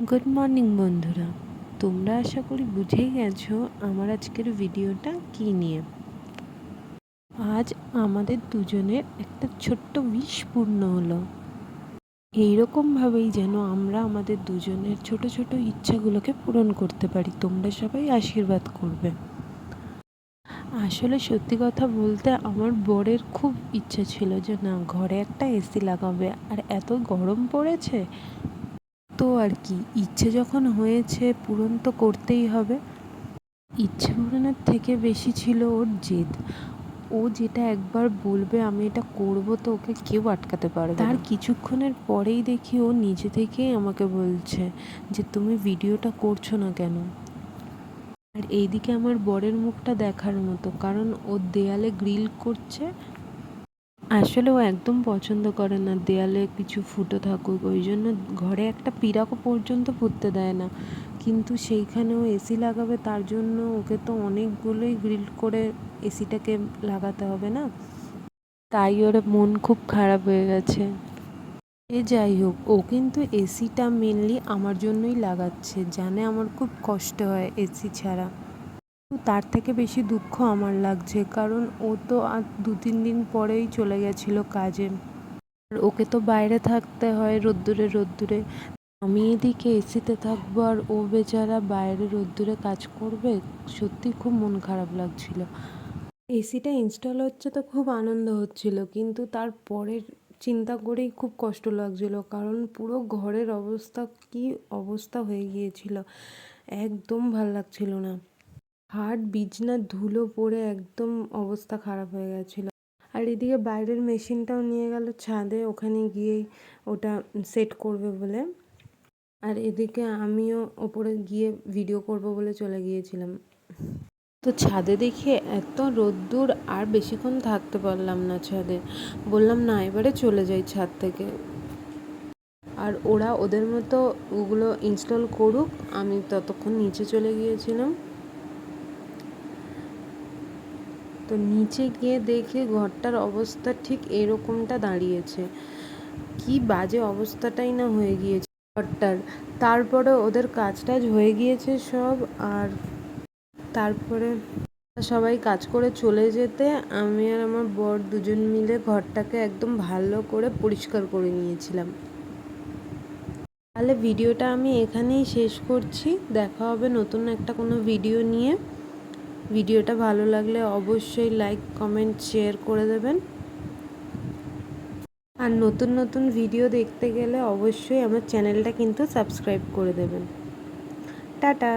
Good morning বন্ধুরা, তোমরা আশা করি বুঝেই গেছো আমার আজকের ভিডিওটা কী নিয়ে। আজ আমাদের দুজনের একটা ছোট্ট উইশ পূর্ণ হলো। এইরকমভাবেই যেন আমরা আমাদের দুজনের ছোট ছোট ইচ্ছাগুলোকে পূরণ করতে পারি। তোমরা সবাই আশীর্বাদ করবে। আসলে সত্যি কথা বলতে আমার বরের খুব ইচ্ছে ছিল যে না, ঘরে একটা এসি লাগাবে, আর এত গরম পড়েছে তো আর কি, ইচ্ছে যখন হয়েছে পূরণ তো করতেই হবে। ইচ্ছে পূরণের থেকে বেশি ছিল ওর জেদ। ও যেটা একবার বলবে আমি এটা করব, তো ওকে কেউ আটকাতে পারবে না। তার কিছুক্ষণের পরেই দেখি ও নিজে থেকেই আমাকে বলছে যে তুমি ভিডিওটা করছো না কেন। আর এইদিকে আমার বরের মুখটা দেখার মতো, কারণ ও দেয়ালে গ্রিল করছে। আসলে ও একদম পছন্দ করে না দেয়ালে কিছু ফুটো থাকুক, ওই জন্য ঘরে একটা পিরাকও পর্যন্ত পুঁততে দেয় না। কিন্তু সেইখানেও এসি লাগাবে, তার জন্য ওকে তো অনেকগুলোই গ্রিল করে এসিটাকে লাগাতে হবে না, তাই ওর মন খুব খারাপ হয়ে গেছে। যাই হোক, ও কিন্তু এসিটা মেনলি আমার জন্যই লাগাচ্ছে, জানে আমার খুব কষ্ট হয় এসি ছাড়া। তার থেকে বেশি দুঃখ আমার লাগছে, কারণ ও তো আর 2-3 দিন পরেই চলে গেছিলো কাজে। আর ওকে তো বাইরে থাকতে হয় রোদ্দুরে রোদ্দুরে, আমি এদিকে এসিতে থাকবো আর ও বেচারা বাইরে রোদ্দুরে কাজ করবে। সত্যি খুব মন খারাপ লাগছিল। এসিটা ইনস্টল হচ্ছে তো খুব আনন্দ হচ্ছিল, কিন্তু তারপরের চিন্তা করেই খুব কষ্ট লাগছিল, কারণ পুরো ঘরের অবস্থা কি অবস্থা হয়ে গিয়েছিল, একদম ভাল লাগছিল না। খাট বিছনা ধুলো পড়ে একদম অবস্থা খারাপ হয়ে গেছিলো। আর এদিকে বাইরের মেশিনটাও নিয়ে গেল ছাদে, ওখানে গিয়েই ওটা সেট করবে বলে। আর এদিকে আমিও ওপরে গিয়ে ভিডিও করব বলে চলে গিয়েছিলাম। তো ছাদে দেখে এত রোদ্দুর, আর বেশিক্ষণ থাকতে পারলাম না ছাদে। বললাম না, এবারে চলে যাই ছাদ থেকে। আর ওরা ওদের মতো ওগুলো ইনস্টল করুক, আমি ততক্ষণ নিচে চলে গিয়েছিলাম। তো নিচে গিয়ে দেখে ঘরটার অবস্থা ঠিক এরকমটা দাঁড়িয়েছে। কি বাজে অবস্থাটাই না হয়ে গিয়েছে ঘরটার। তারপরে ওদের কাজ টাজ হয়ে গিয়েছে সব, আর তারপরে সবাই কাজ করে চলে যেতে আমি আর আমার বর দুজন মিলে ঘরটাকে একদম ভালো করে পরিষ্কার করে নিয়েছিলাম। তাহলে ভিডিওটা আমি এখানেই শেষ করছি। দেখা হবে নতুন একটা কোনো ভিডিও নিয়ে। ভিডিওটা ভালো লাগলে অবশ্যই লাইক, কমেন্ট, শেয়ার করে দেবেন। আর নতুন নতুন ভিডিও দেখতে গেলে অবশ্যই আমার চ্যানেলটা কিন্তু সাবস্ক্রাইব করে দেবেন। টাটা।